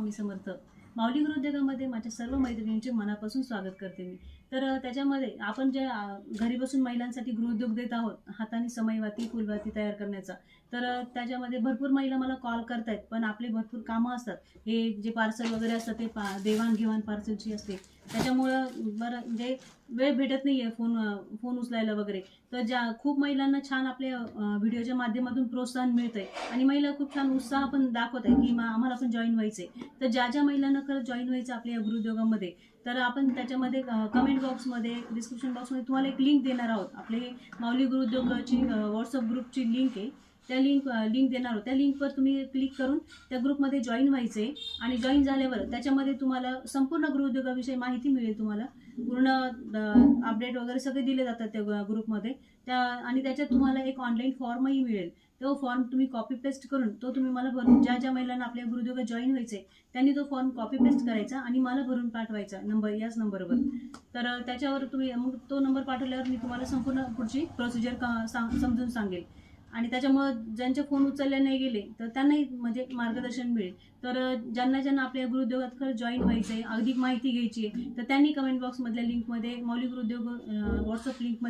स्वामी समर्थ. माऊली गृहोद्योगामध्ये माझ्या सर्व मैत्रिणींचे मनापासून स्वागत करते मी. तर त्याच्यामध्ये आपण जे घरी बसून महिलांसाठी गृहोद्योग देत आहोत, हाताने समईवाती, फुलवाती तयार करण्याचा. तर त्याच्यामध्ये भरपूर महिला मला कॉल करतायत, पण आपले भरपूर कामं असतात. हे जे पार्सल वगैरे असतं ते देवाणघेवाण पार्सलची असते. त्याच्यामुळं बरं म्हणजे वेळ भेटत नाही आहे फोन उचलायला वगैरे. तर खूप महिलांना छान आपल्या व्हिडिओच्या माध्यमातून प्रोत्साहन मिळतंय आणि महिला खूप छान उत्साह पण दाखवत आहे की आम्हाला पण जॉईन व्हायचंय. तर ज्या महिलांना खरंच जॉईन व्हायचं आपल्या या गृहोद्योगामध्ये, तर आपण त्याच्यामध्ये कमेंट बॉक्समध्ये, डिस्क्रिप्शन बॉक्समध्ये तुम्हाला एक लिंक देणार आहोत. आपले माऊली गृहोद्योगाची व्हॉट्सअप ग्रुपची लिंक आहे. त्या लिंक देणार आहोत. त्या लिंकवर तुम्ही क्लिक करून त्या ग्रुपमध्ये जॉईन व्हायचे आणि जॉईन झाल्यावर त्याच्यामध्ये तुम्हाला संपूर्ण गृहोद्योगाविषयी माहिती मिळेल. तुम्हाला पूर्ण अपडेट वगैरे सगळे दिले जातात त्या ग्रुपमध्ये. आणि त्याच्यात तुम्हाला एक ऑनलाईन फॉर्मही मिळेल. तो फॉर्म तुम्ही कॉपी पेस्ट करून तो तुम्ही मला भरून, ज्या महिलांना आपल्या गृहोद्योगात जॉईन व्हायचे त्यांनी तो फॉर्म कॉपी पेस्ट करायचा आणि मला भरून पाठवायचा याच नंबरवर. तर त्याच्यावर तुम्ही मग तो नंबर पाठवल्यावर मी तुम्हाला संपूर्ण पुढची प्रोसिजर समजून सांगेल. आणि त्याच्यामुळं ज्यांचे फोन उचलले नाही गेले तर त्यांनाही म्हणजे मार्गदर्शन मिळेल. तर ज्यांना आपल्या गृहोद्योगात खरं जॉईन व्हायचं आहे, अधिक माहिती घ्यायची आहे, तर त्यांनी कमेंट बॉक्समधल्या लिंकमध्ये माऊली गृहोद्योग व्हॉट्सअप लिंकमध्ये